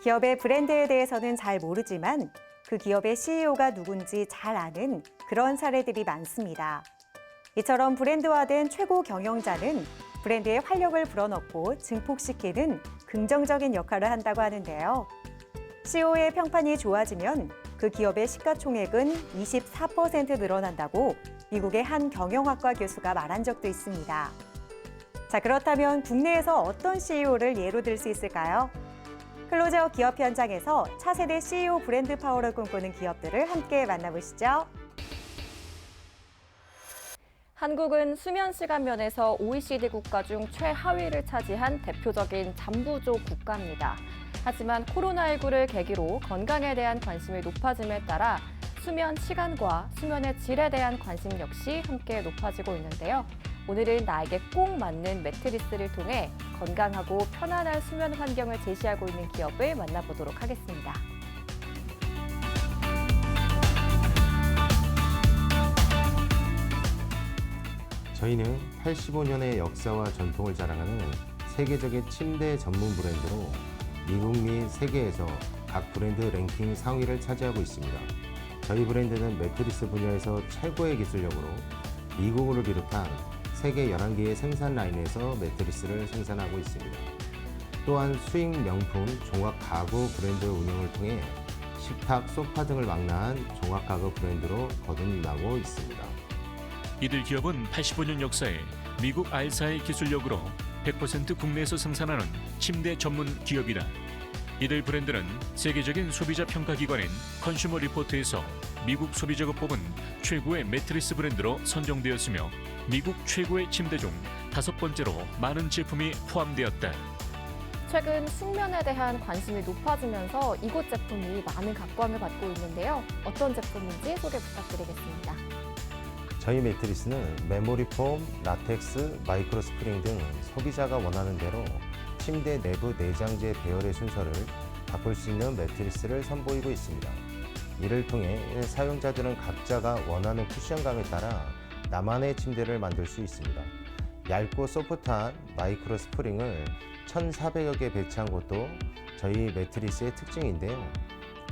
기업의 브랜드에 대해서는 잘 모르지만 그 기업의 CEO가 누군지 잘 아는 그런 사례들이 많습니다. 이처럼 브랜드화된 최고 경영자는 브랜드의 활력을 불어넣고 증폭시키는 긍정적인 역할을 한다고 하는데요. CEO의 평판이 좋아지면 그 기업의 시가총액은 24% 늘어난다고 미국의 한 경영학과 교수가 말한 적도 있습니다. 자, 그렇다면 국내에서 어떤 CEO를 예로 들 수 있을까요? 클로즈업 기업 현장에서 차세대 CEO 브랜드 파워를 꿈꾸는 기업들을 함께 만나보시죠. 한국은 수면 시간 면에서 OECD 국가 중 최하위를 차지한 대표적인 잠부조 국가입니다. 하지만 코로나19를 계기로 건강에 대한 관심이 높아짐에 따라 수면 시간과 수면의 질에 대한 관심 역시 함께 높아지고 있는데요. 오늘은 나에게 꼭 맞는 매트리스를 통해 건강하고 편안한 수면 환경을 제시하고 있는 기업을 만나보도록 하겠습니다. 저희는 85년의 역사와 전통을 자랑하는 세계적인 침대 전문 브랜드로 미국 및 세계에서 각 브랜드 랭킹 상위를 차지하고 있습니다. 저희 브랜드는 매트리스 분야에서 최고의 기술력으로 미국을 비롯한 세계 11개의 생산 라인에서 매트리스를 생산하고 있습니다. 또한 수익 명품 종합 가구 브랜드 운영을 통해 식탁, 소파 등을 망라한 종합 가구 브랜드로 거듭나고 있습니다. 이들 기업은 85년 역사에 미국 알사의 기술력으로 100% 국내에서 생산하는 침대 전문 기업이다. 이들 브랜드는 세계적인 소비자 평가기관인 컨슈머 리포트에서 미국 소비자가 뽑은 최고의 매트리스 브랜드로 선정되었으며 미국 최고의 침대 중 5번째로 많은 제품이 포함되었다. 최근 숙면에 대한 관심이 높아지면서 이곳 제품이 많은 각광을 받고 있는데요. 어떤 제품인지 소개 부탁드리겠습니다. 저희 매트리스는 메모리 폼, 라텍스, 마이크로 스프링 등 소비자가 원하는 대로 침대 내부 내장재 배열의 순서를 바꿀 수 있는 매트리스를 선보이고 있습니다. 이를 통해 사용자들은 각자가 원하는 쿠션감에 따라 나만의 침대를 만들 수 있습니다. 얇고 소프트한 마이크로 스프링을 1,400여 개 배치한 것도 저희 매트리스의 특징인데요.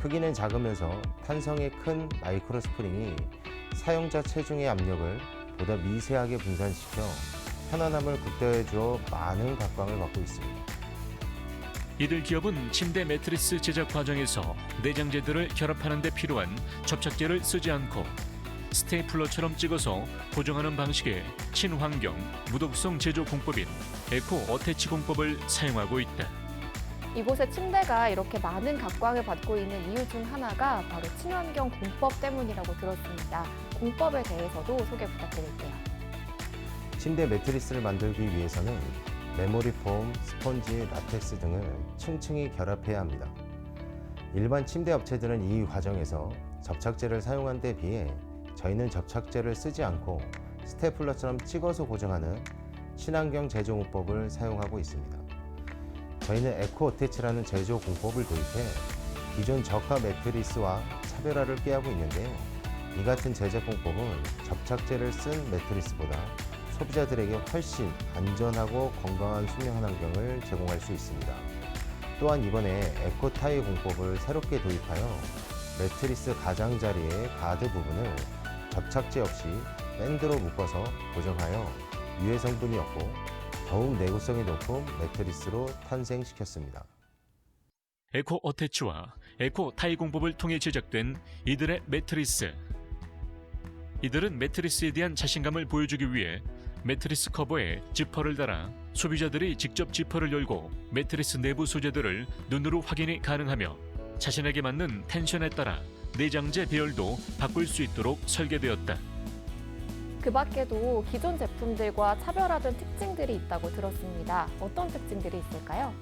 크기는 작으면서 탄성이 큰 마이크로 스프링이 사용자 체중의 압력을 보다 미세하게 분산시켜 편안함을 극대화해 주어 많은 각광을 받고 있습니다. 이들 기업은 침대 매트리스 제작 과정에서 내장재들을 결합하는 데 필요한 접착제를 쓰지 않고 스테이플러처럼 찍어서 고정하는 방식의 친환경, 무독성 제조 공법인 에코 어태치 공법을 사용하고 있다. 이곳의 침대가 이렇게 많은 각광을 받고 있는 이유 중 하나가 바로 친환경 공법 때문이라고 들었습니다. 공법에 대해서도 소개 부탁드릴게요. 침대 매트리스를 만들기 위해서는 메모리 폼, 스펀지, 라텍스 등을 층층이 결합해야 합니다. 일반 침대 업체들은 이 과정에서 접착제를 사용한 데 비해 저희는 접착제를 쓰지 않고 스테플러처럼 찍어서 고정하는 친환경 제조 공법을 사용하고 있습니다. 저희는 에코 어태치라는 제조 공법을 도입해 기존 저가 매트리스와 차별화를 꾀하고 있는데요. 이 같은 제작 공법은 접착제를 쓴 매트리스보다 소비자들에게 훨씬 안전하고 건강한 수면 환경을 제공할 수 있습니다. 또한 이번에 에코 타이 공법을 새롭게 도입하여 매트리스 가장자리의 가드 부분을 접착제 없이 밴드로 묶어서 고정하여 유해 성분이 없고 더욱 내구성이 높은 매트리스로 탄생시켰습니다. 에코 어태치와 에코 타이 공법을 통해 제작된 이들의 매트리스. 이들은 매트리스에 대한 자신감을 보여주기 위해 매트리스 커버에 지퍼를 달아 소비자들이 직접 지퍼를 열고 매트리스 내부 소재들을 눈으로 확인이 가능하며 자신에게 맞는 텐션에 따라 내장재 배열도 바꿀 수 있도록 설계되었다. 그 밖에도 기존 제품들과 차별화된 특징들이 있다고 들었습니다. 어떤 특징들이 있을까요?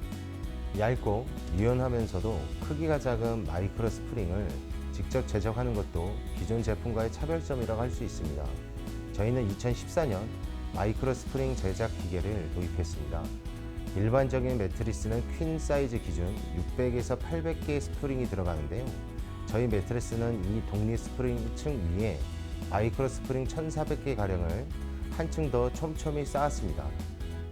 얇고 유연하면서도 크기가 작은 마이크로 스프링을 직접 제작하는 것도 기존 제품과의 차별점이라고 할 수 있습니다. 저희는 2014년 마이크로 스프링 제작 기계를 도입했습니다. 일반적인 매트리스는 퀸 사이즈 기준 600에서 800개의 스프링이 들어가는데요. 저희 매트리스는 이 독립 스프링 층 위에 마이크로 스프링 1,400개 가량을 한층 더 촘촘히 쌓았습니다.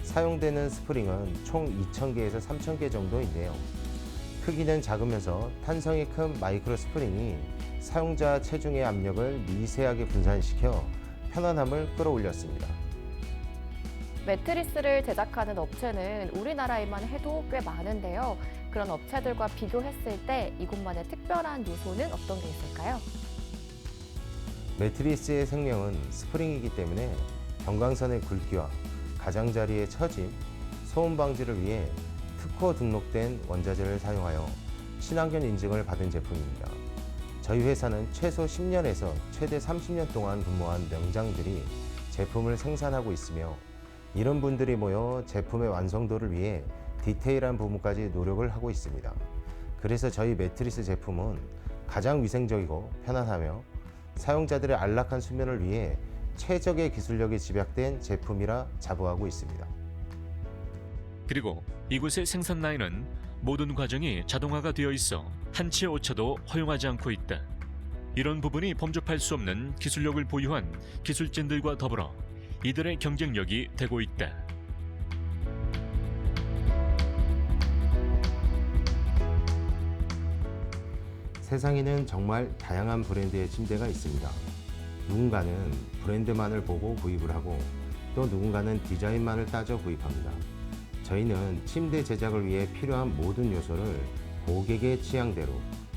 사용되는 스프링은 총 2,000개에서 3,000개 정도인데요. 크기는 작으면서 탄성이 큰 마이크로 스프링이 사용자 체중의 압력을 미세하게 분산시켜 편안함을 끌어올렸습니다. 매트리스를 제작하는 업체는 우리나라에만 해도 꽤 많은데요. 그런 업체들과 비교했을 때 이곳만의 특별한 요소는 어떤 게 있을까요? 매트리스의 생명은 스프링이기 때문에 경광선의 굵기와 가장자리의 처짐, 소음 방지를 위해 특허 등록된 원자재를 사용하여 친환경 인증을 받은 제품입니다. 저희 회사는 최소 10년에서 최대 30년 동안 근무한 명장들이 제품을 생산하고 있으며 이런 분들이 모여 제품의 완성도를 위해 디테일한 부분까지 노력을 하고 있습니다. 그래서 저희 매트리스 제품은 가장 위생적이고 편안하며 사용자들의 안락한 수면을 위해 최적의 기술력이 집약된 제품이라 자부하고 있습니다. 그리고 이곳의 생산 라인은 모든 과정이 자동화가 되어 있어 한치의 오차도 허용하지 않고 있다. 이런 부분이 범접할 수 없는 기술력을 보유한 기술진들과 더불어 이들의 경쟁력이 되고 있다. 세상에는 정말 다양한 브랜드의 침대가 있습니다. 누군가는 브랜드만을 보고 구입을 하고 또 누군가는 디자인만을 따져 구입합니다. 저희는 침대 제작을 위해 필요한 모든 요소를 고객의 취향대로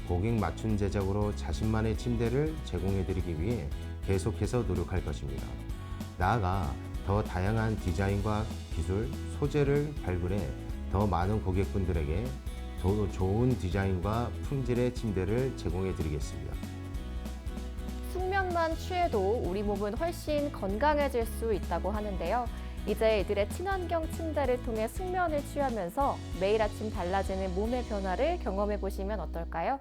고객 맞춤 제작으로 자신만의 침대를 제공해드리기 위해 계속해서 노력할 것입니다. 나아가 더 다양한 디자인과 기술, 소재를 발굴해 더 많은 고객분들에게 더 좋은 디자인과 품질의 침대를 제공해드리겠습니다. 숙면만 취해도 우리 몸은 훨씬 건강해질 수 있다고 하는데요. 이제 이들의 친환경 침대를 통해 숙면을 취하면서 매일 아침 달라지는 몸의 변화를 경험해 보시면 어떨까요?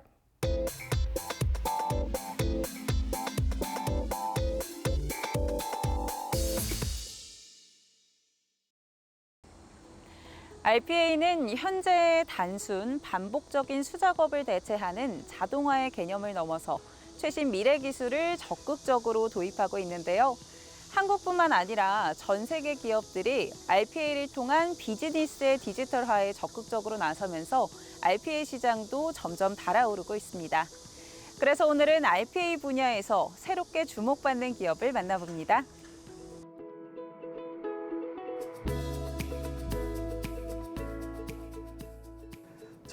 RPA는 현재의 단순, 반복적인 수작업을 대체하는 자동화의 개념을 넘어서 최신 미래 기술을 적극적으로 도입하고 있는데요. 한국뿐만 아니라 전 세계 기업들이 RPA를 통한 비즈니스의 디지털화에 적극적으로 나서면서 RPA 시장도 점점 달아오르고 있습니다. 그래서 오늘은 RPA 분야에서 새롭게 주목받는 기업을 만나봅니다.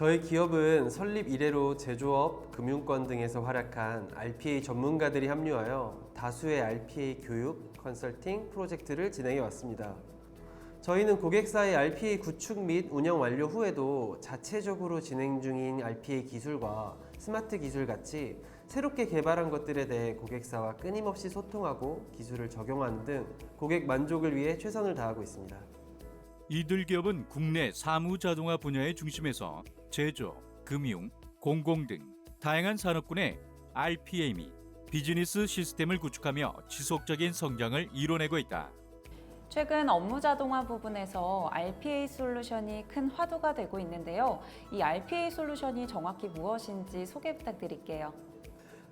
저희 기업은 설립 이래로 제조업, 금융권 등에서 활약한 RPA 전문가들이 합류하여 다수의 RPA 교육, 컨설팅 프로젝트를 진행해 왔습니다. 저희는 고객사의 RPA 구축 및 운영 완료 후에도 자체적으로 진행 중인 RPA 기술과 스마트 기술 같이 새롭게 개발한 것들에 대해 고객사와 끊임없이 소통하고 기술을 적용하는 등 고객 만족을 위해 최선을 다하고 있습니다. 이들 기업은 국내 사무 자동화 분야의 중심에서 제조, 금융, 공공 등 다양한 산업군의 RPA 및 비즈니스 시스템을 구축하며 지속적인 성장을 이뤄내고 있다. 최근 업무 자동화 부분에서 RPA 솔루션이 큰 화두가 되고 있는데요. 이 RPA 솔루션이 정확히 무엇인지 소개 부탁드릴게요.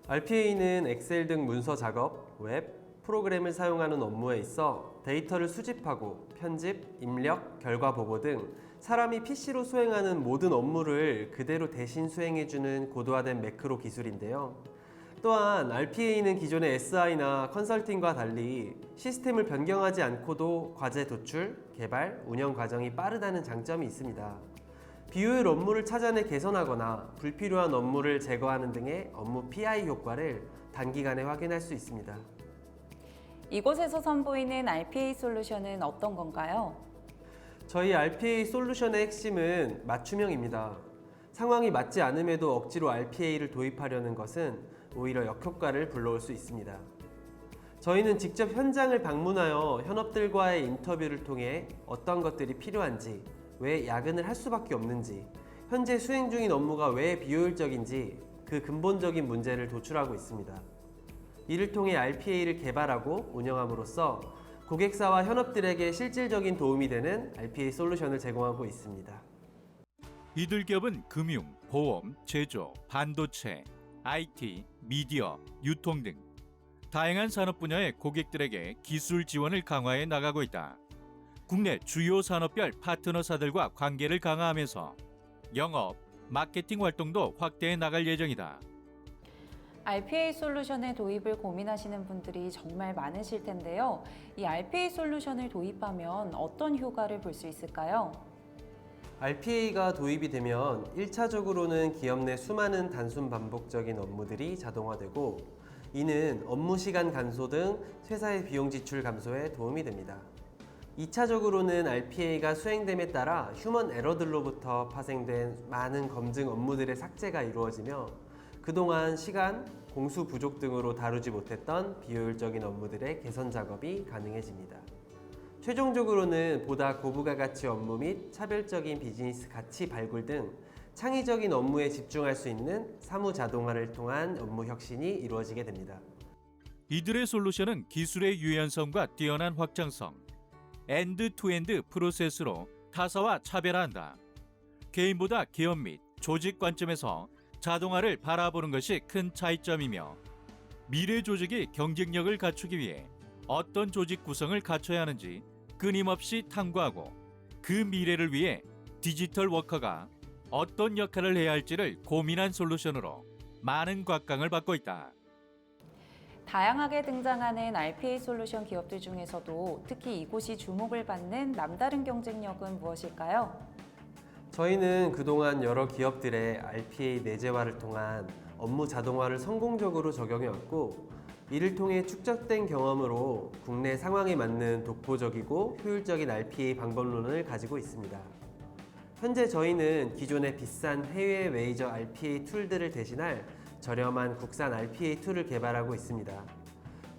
RPA는 엑셀 등 문서 작업, 웹, 프로그램을 사용하는 업무에 있어 데이터를 수집하고 편집, 입력, 결과 보고 등 사람이 PC로 수행하는 모든 업무를 그대로 대신 수행해주는 고도화된 매크로 기술인데요. 또한 RPA는 기존의 SI나 컨설팅과 달리 시스템을 변경하지 않고도 과제 도출, 개발, 운영 과정이 빠르다는 장점이 있습니다. 비효율 업무를 찾아내 개선하거나 불필요한 업무를 제거하는 등의 업무 PI 효과를 단기간에 확인할 수 있습니다. 이곳에서 선보이는 RPA 솔루션은 어떤 건가요? 저희 RPA 솔루션의 핵심은 맞춤형입니다. 상황이 맞지 않음에도 억지로 RPA를 도입하려는 것은 오히려 역효과를 불러올 수 있습니다. 저희는 직접 현장을 방문하여 현업들과의 인터뷰를 통해 어떤 것들이 필요한지, 왜 야근을 할 수밖에 없는지, 현재 수행 중인 업무가 왜 비효율적인지 그 근본적인 문제를 도출하고 있습니다. 이를 통해 RPA를 개발하고 운영함으로써 고객사와 현업들에게 실질적인 도움이 되는 RPA 솔루션을 제공하고 있습니다. 이들 기업은 금융, 보험, 제조, 반도체, IT, 미디어, 유통 등 다양한 산업 분야의 고객들에게 기술 지원을 강화해 나가고 있다. 국내 주요 산업별 파트너사들과 관계를 강화하면서 영업, 마케팅 활동도 확대해 나갈 예정이다. RPA 솔루션의 도입을 고민하시는 분들이 정말 많으실 텐데요. 이 RPA 솔루션을 도입하면 어떤 효과를 볼 수 있을까요? RPA가 도입이 되면 1차적으로는 기업 내 수많은 단순 반복적인 업무들이 자동화되고 이는 업무 시간 감소 등 회사의 비용 지출 감소에 도움이 됩니다. 2차적으로는 RPA가 수행됨에 따라 휴먼 에러들로부터 파생된 많은 검증 업무들의 삭제가 이루어지며 그동안 시간, 공수 부족 등으로 다루지 못했던 비효율적인 업무들의 개선 작업이 가능해집니다. 최종적으로는 보다 고부가 가치 업무 및 차별적인 비즈니스 가치 발굴 등 창의적인 업무에 집중할 수 있는 사무 자동화를 통한 업무 혁신이 이루어지게 됩니다. 이들의 솔루션은 기술의 유연성과 뛰어난 확장성, 엔드-투-엔드 프로세스로 타사와 차별화한다. 개인보다 기업 및 조직 관점에서 자동화를 바라보는 것이 큰 차이점이며 미래 조직이 경쟁력을 갖추기 위해 어떤 조직 구성을 갖춰야 하는지 끊임없이 탐구하고 그 미래를 위해 디지털 워커가 어떤 역할을 해야 할지를 고민한 솔루션으로 많은 곽강을 받고 있다. 다양하게 등장하는 RPA 솔루션 기업들 중에서도 특히 이곳이 주목을 받는 남다른 경쟁력은 무엇일까요? 저희는 그동안 여러 기업들의 RPA 내재화를 통한 업무 자동화를 성공적으로 적용해왔고 이를 통해 축적된 경험으로 국내 상황에 맞는 독보적이고 효율적인 RPA 방법론을 가지고 있습니다. 현재 저희는 기존의 비싼 해외 웨이저 RPA 툴들을 대신할 저렴한 국산 RPA 툴을 개발하고 있습니다.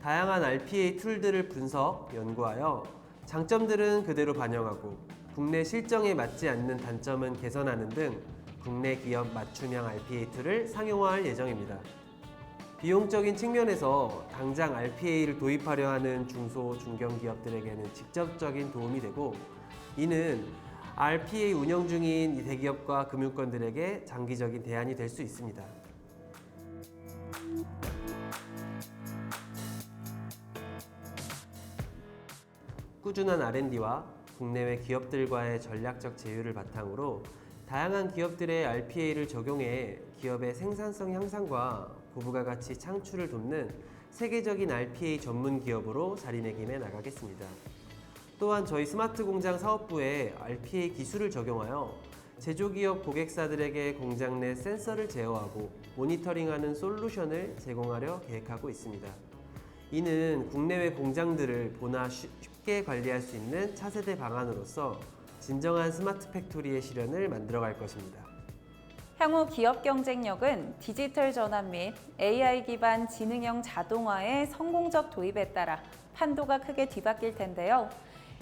다양한 RPA 툴들을 분석, 연구하여 장점들은 그대로 반영하고 국내 실정에 맞지 않는 단점은 개선하는 등 국내 기업 맞춤형 RPA 툴을 상용화할 예정입니다. 비용적인 측면에서 당장 RPA를 도입하려 하는 중소, 중견기업들에게는 직접적인 도움이 되고 이는 RPA 운영 중인 이 대기업과 금융권들에게 장기적인 대안이 될 수 있습니다. 꾸준한 R&D와 국내외 기업들과의 전략적 제휴를 바탕으로 다양한 기업들의 RPA를 적용해 기업의 생산성 향상과 고부가 가치 창출을 돕는 세계적인 RPA 전문 기업으로 자리매김해 나가겠습니다. 또한 저희 스마트 공장 사업부에 RPA 기술을 적용하여 제조기업 고객사들에게 공장 내 센서를 제어하고 모니터링하는 솔루션을 제공하려 계획하고 있습니다. 이는 국내외 공장들을 보다 쉽게 관리할 수 있는 차세대 방안으로서 진정한 스마트 팩토리의 실현을 만들어갈 것입니다. 향후 기업 경쟁력은 디지털 전환 및 AI 기반 지능형 자동화의 성공적 도입에 따라 판도가 크게 뒤바뀔 텐데요.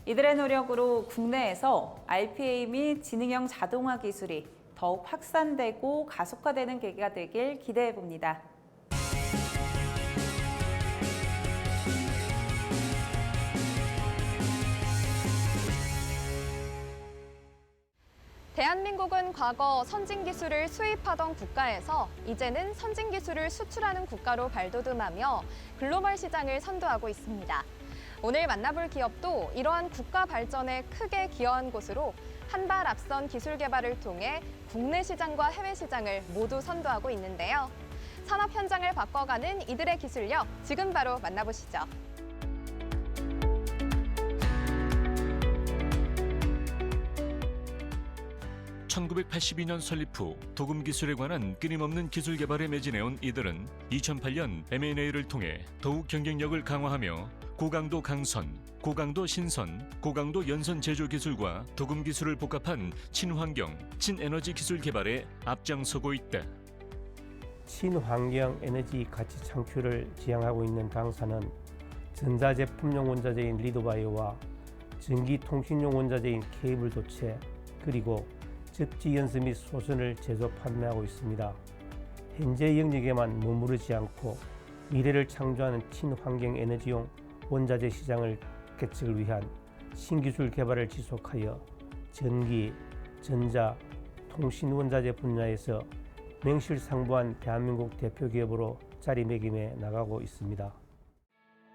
이들의 노력으로 국내에서 RPA 및 지능형 자동화 기술이 더욱 확산되고 가속화되는 계기가 되길 기대해 봅니다. 대한민국은 과거 선진 기술을 수입하던 국가에서 이제는 선진 기술을 수출하는 국가로 발돋움하며 글로벌 시장을 선도하고 있습니다. 오늘 만나볼 기업도 이러한 국가 발전에 크게 기여한 곳으로 한 발 앞선 기술 개발을 통해 국내 시장과 해외 시장을 모두 선도하고 있는데요. 산업 현장을 바꿔가는 이들의 기술력, 지금 바로 만나보시죠. 1982년 설립 후 도금 기술에 관한 끊임없는 기술 개발에 매진해온 이들은 2008년 M&A를 통해 더욱 경쟁력을 강화하며 고강도 강선, 고강도 신선, 고강도 연선 제조 기술과 도금 기술을 복합한 친환경, 친에너지 기술 개발에 앞장서고 있다. 친환경 에너지 가치 창출을 지향하고 있는 당사는 전자제품용 원자재인 리도바이오와 전기통신용 원자재인 케이블 도체 그리고 접지 연수 및 소선을 제조 판매하고 있습니다. 현재 영역에만 머무르지 않고 미래를 창조하는 친환경 에너지용 원자재 시장을 개척을 위한 신기술 개발을 지속하여 전기, 전자, 통신 원자재 분야에서 명실상부한 대한민국 대표 기업으로 자리매김해 나가고 있습니다.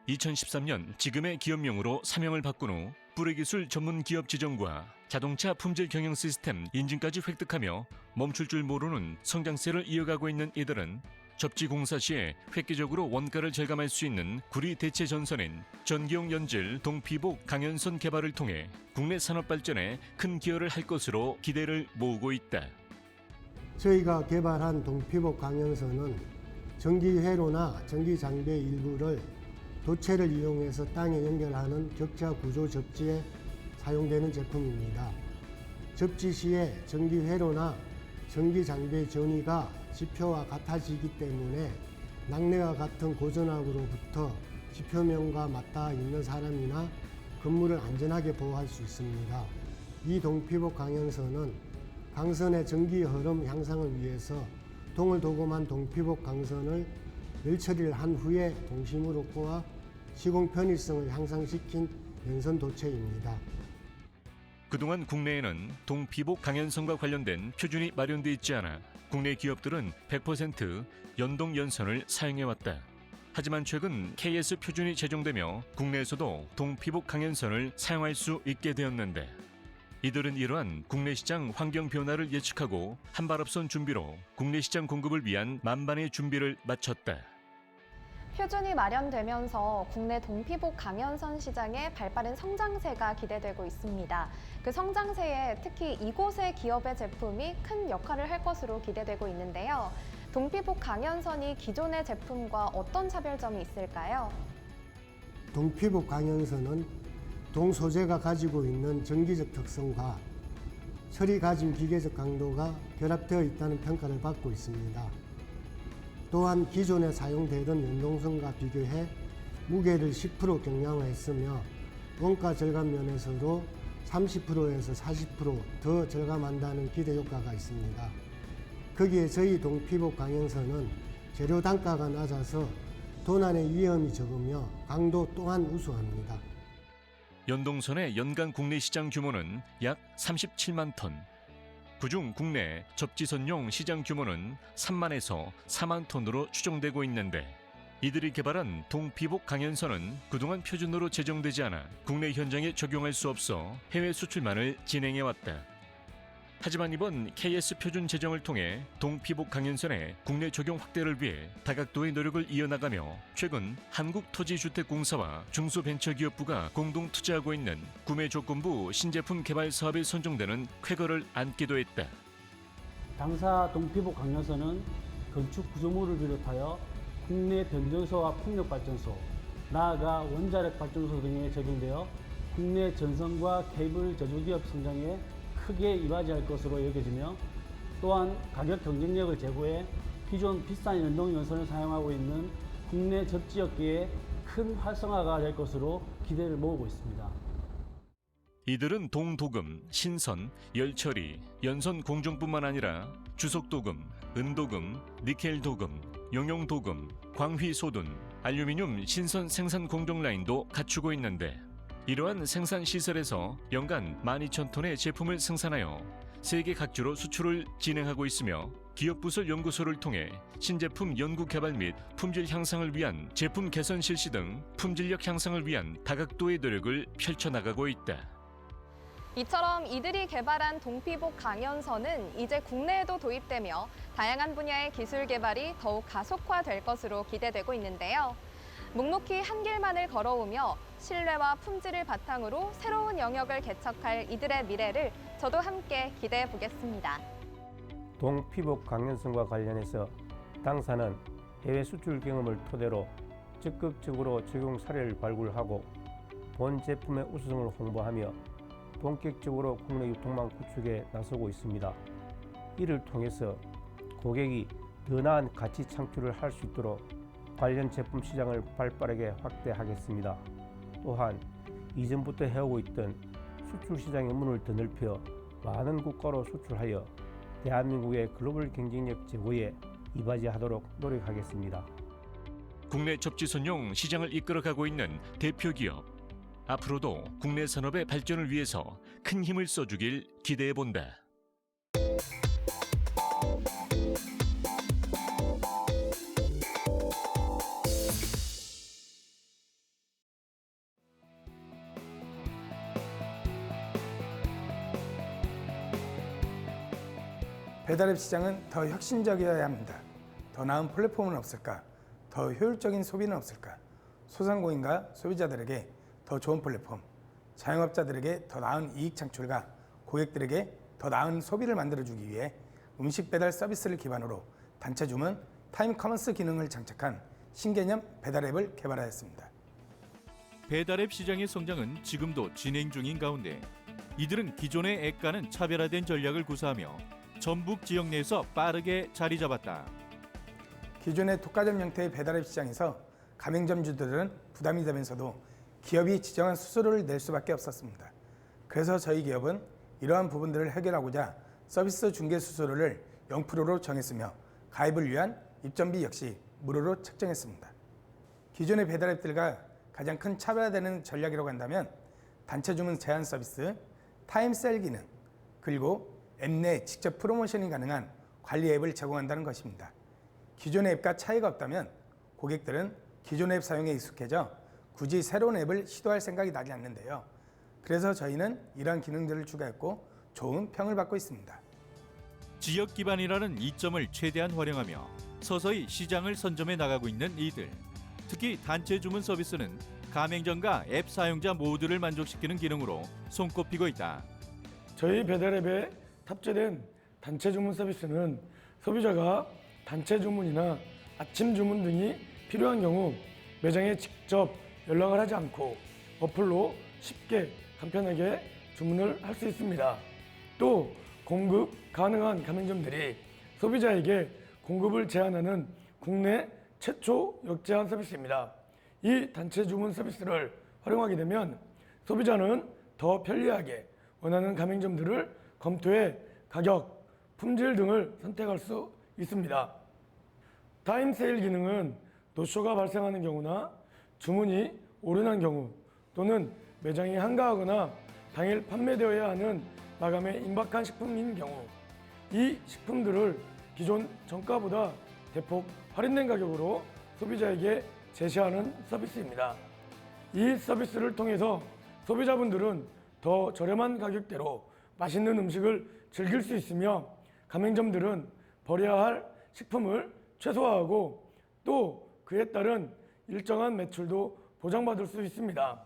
2013년 지금의 기업명으로 사명을 바꾼 후 뿌리기술 전문 기업 지정과 자동차 품질 경영 시스템 인증까지 획득하며 멈출 줄 모르는 성장세를 이어가고 있는 이들은 접지 공사 시에 획기적으로 원가를 절감할 수 있는 구리 대체 전선인 전기용 연질 동피복 강연선 개발을 통해 국내 산업 발전에 큰 기여를 할 것으로 기대를 모으고 있다. 저희가 개발한 동피복 강연선은 전기 회로나 전기 장비의 일부를 도체를 이용해서 땅에 연결하는 격자 구조 접지에 사용되는 제품입니다. 접지 시에 전기 회로나 전기 장비의 전위가 지표와 같아지기 때문에 낙뢰와 같은 고전압으로부터 지표면과 맞닿아 있는 사람이나 건물을 안전하게 보호할 수 있습니다. 이 동피복 강연선은 강선의 전기 흐름 향상을 위해서 동을 도금한 동피복 강선을 열처리를 한 후에 동심으로 꼬아 시공 편의성을 향상시킨 연선 도체입니다. 그동안 국내에는 동피복 강연선과 관련된 표준이 마련돼 있지 않아 국내 기업들은 100% 연동 연선을 사용해왔다. 하지만 최근 KS 표준이 제정되며 국내에서도 동피복 강연선을 사용할 수 있게 되었는데 이들은 이러한 국내 시장 환경 변화를 예측하고 한 발 앞선 준비로 국내 시장 공급을 위한 만반의 준비를 마쳤다. 표준이 마련되면서 국내 동피복 강연선 시장의 발빠른 성장세가 기대되고 있습니다. 그 성장세에 특히 이곳의 기업의 제품이 큰 역할을 할 것으로 기대되고 있는데요. 동피복 강연선이 기존의 제품과 어떤 차별점이 있을까요? 동피복 강연선은 동 소재가 가지고 있는 전기적 특성과 철이 가진 기계적 강도가 결합되어 있다는 평가를 받고 있습니다. 또한 기존에 사용되던 연동선과 비교해 무게를 10% 경량화했으며 원가 절감 면에서도 30%에서 40% 더 절감한다는 기대 효과가 있습니다. 거기에 저희 동피복 강연선은 재료 단가가 낮아서 도난의 위험이 적으며 강도 또한 우수합니다. 연동선의 연간 국내 시장 규모는 약 37만 톤. 그중 국내 접지선용 시장 규모는 3만에서 4만 톤으로 추정되고 있는데 이들이 개발한 동피복 강연선은 그동안 표준으로 제정되지 않아 국내 현장에 적용할 수 없어 해외 수출만을 진행해왔다. 하지만 이번 KS 표준 제정을 통해 동피복 강연선의 국내 적용 확대를 위해 다각도의 노력을 이어나가며 최근 한국토지주택공사와 중소벤처기업부가 공동 투자하고 있는 구매조건부 신제품 개발 사업에 선정되는 쾌거를 안기도 했다. 당사 동피복 강연선은 건축 구조물을 비롯하여 국내 변전소와 풍력발전소, 나아가 원자력 발전소 등에 적용되어 국내 전선과 케이블 제조기업 성장에 크게 이바지할 것으로 여겨지며 또한 가격 경쟁력을 제고해 기존 비싼 연동 연선을 사용하고 있는 국내 접지업계에 큰 활성화가 될 것으로 기대를 모으고 있습니다. 이들은 동도금, 신선, 열처리, 연선 공정뿐만 아니라 주석도금, 은도금, 니켈도금, 용용도금, 광휘소둔, 알루미늄 신선 생산 공정 라인도 갖추고 있는데 이러한 생산 시설에서 연간 12,000톤의 제품을 생산하여 세계 각지로 수출을 진행하고 있으며 기업부설 연구소를 통해 신제품 연구 개발 및 품질 향상을 위한 제품 개선 실시 등 품질력 향상을 위한 다각도의 노력을 펼쳐나가고 있다. 이처럼 이들이 개발한 동피복 강연선은 이제 국내에도 도입되며 다양한 분야의 기술 개발이 더욱 가속화될 것으로 기대되고 있는데요. 묵묵히 한 길만을 걸어오며 신뢰와 품질을 바탕으로 새로운 영역을 개척할 이들의 미래를 저도 함께 기대해 보겠습니다. 동피복 강연선과 관련해서 당사는 해외 수출 경험을 토대로 적극적으로 적용 사례를 발굴하고 본 제품의 우수성을 홍보하며 본격적으로 국내 유통망 구축에 나서고 있습니다. 이를 통해서 고객이 더 나은 가치 창출을 할 수 있도록 관련 제품 시장을 발빠르게 확대하겠습니다. 또한 이전부터 해오고 있던 수출 시장의 문을 더 넓혀 많은 국가로 수출하여 대한민국의 글로벌 경쟁력 제고에 이바지하도록 노력하겠습니다. 국내 접지선용 시장을 이끌어가고 있는 대표 기업. 앞으로도 국내 산업의 발전을 위해서 큰 힘을 써주길 기대해본다. 배달앱 시장은 더 혁신적이어야 합니다. 더 나은 플랫폼은 없을까? 더 효율적인 소비는 없을까? 소상공인과 소비자들에게 더 좋은 플랫폼, 자영업자들에게 더 나은 이익 창출과 고객들에게 더 나은 소비를 만들어주기 위해 음식 배달 서비스를 기반으로 단체 주문, 타임 커머스 기능을 장착한 신개념 배달앱을 개발하였습니다. 배달앱 시장의 성장은 지금도 진행 중인 가운데 이들은 기존의 앱과는 차별화된 전략을 구사하며 전북 지역 내에서 빠르게 자리 잡았다. 기존의 독과점 형태의 배달앱 시장에서 가맹점주들은 부담이 되면서도 기업이 지정한 수수료를 낼 수밖에 없었습니다. 그래서 저희 기업은 이러한 부분들을 해결하고자 서비스 중개 수수료를 0%로 정했으며 가입을 위한 입점비 역시 무료로 책정했습니다. 기존의 배달앱들과 가장 큰 차별화되는 전략이라고 한다면 단체 주문 제한 서비스, 타임셀 기능, 그리고 앱 내 직접 프로모션이 가능한 관리 앱을 제공한다는 것입니다. 기존의 앱과 차이가 없다면 고객들은 기존 앱 사용에 익숙해져 굳이 새로운 앱을 시도할 생각이 나지 않는데요. 그래서 저희는 이러한 기능들을 추가했고 좋은 평을 받고 있습니다. 지역 기반이라는 이점을 최대한 활용하며 서서히 시장을 선점해 나가고 있는 이들. 특히 단체 주문 서비스는 가맹점과 앱 사용자 모두를 만족시키는 기능으로 손꼽히고 있다. 저희 배달앱에 탑재된 단체 주문 서비스는 소비자가 단체 주문이나 아침 주문 등이 필요한 경우 매장에 직접 연락을 하지 않고 어플로 쉽게 간편하게 주문을 할 수 있습니다. 또 공급 가능한 가맹점들이 소비자에게 공급을 제한하는 국내 최초 역제한 서비스입니다. 이 단체 주문 서비스를 활용하게 되면 소비자는 더 편리하게 원하는 가맹점들을 검토해 가격, 품질 등을 선택할 수 있습니다. 타임 세일 기능은 노쇼가 발생하는 경우나 주문이 오르난 경우 또는 매장이 한가하거나 당일 판매되어야 하는 마감에 임박한 식품인 경우 이 식품들을 기존 정가보다 대폭 할인된 가격으로 소비자에게 제시하는 서비스입니다. 이 서비스를 통해서 소비자분들은 더 저렴한 가격대로 맛있는 음식을 즐길 수 있으며 가맹점들은 버려야 할 식품을 최소화하고 또 그에 따른 일정한 매출도 보장받을 수 있습니다.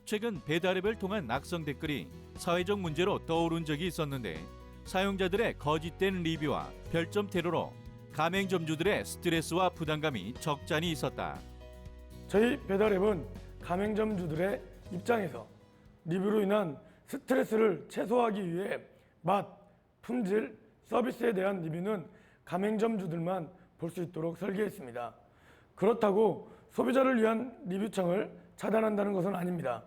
최근 배달앱을 통한 악성 댓글이 사회적 문제로 떠오른 적이 있었는데 사용자들의 거짓된 리뷰와 별점 테러로 가맹점주들의 스트레스와 부담감이 적잖이 있었다. 저희 배달앱은 가맹점주들의 입장에서 리뷰로 인한 스트레스를 최소화하기 위해 맛, 품질, 서비스에 대한 리뷰는 가맹점주들만 볼 수 있도록 설계했습니다. 그렇다고 소비자를 위한 리뷰창을 차단한다는 것은 아닙니다.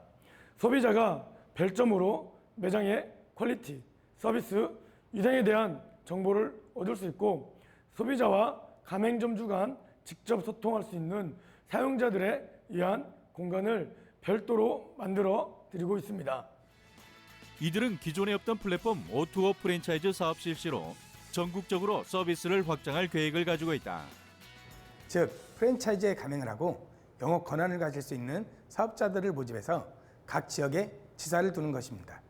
소비자가 별점으로 매장의 퀄리티, 서비스, 위생에 대한 정보를 얻을 수 있고 소비자와 가맹점주 간 직접 소통할 수 있는 사용자들에 의한 공간을 별도로 만들어 드리고 있습니다. 이들은 기존에 없던 플랫폼 O2O 프랜차이즈 사업 실시로 전국적으로 서비스를 확장할 계획을 가지고 있다. 즉 프랜차이즈에 가맹을 하고 영업 권한을 가질 수 있는 사업자들을 모집해서 각 지역에 지사를 두는 것입니다.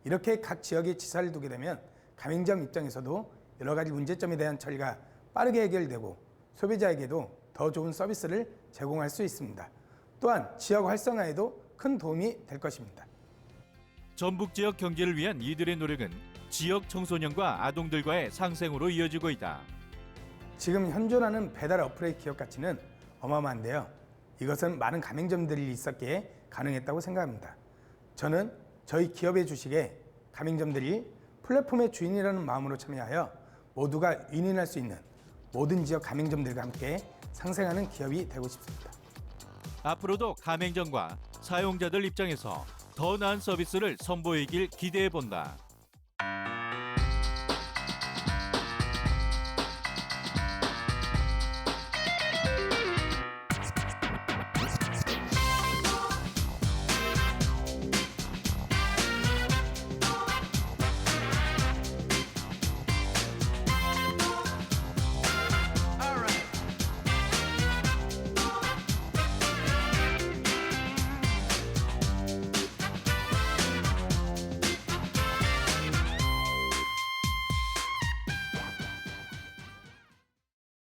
이렇게 각 지역에 지사를 두게 되면 가맹점 입장에서도 여러 가지 문제점에 대한 처리가 빠르게 해결되고 소비자에게도 더 좋은 서비스를 제공할 수 있습니다. 또한 지역 활성화에도 큰 도움이 될 것입니다. 전북 지역 경제를 위한 이들의 노력은 지역 청소년과 아동들과의 상생으로 이어지고 있다. 지금 현존하는 배달 어플의 기업 가치는 어마어마한데요. 이것은 많은 가맹점들이 있었기에 가능했다고 생각합니다. 저는 저희 기업의 주식에 가맹점들이 플랫폼의 주인이라는 마음으로 참여하여 모두가 윈윈할 수 있는 모든 지역 가맹점들과 함께 상생하는 기업이 되고 싶습니다. 앞으로도 가맹점과 사용자들 입장에서 더 나은 서비스를 선보이길 기대해 본다.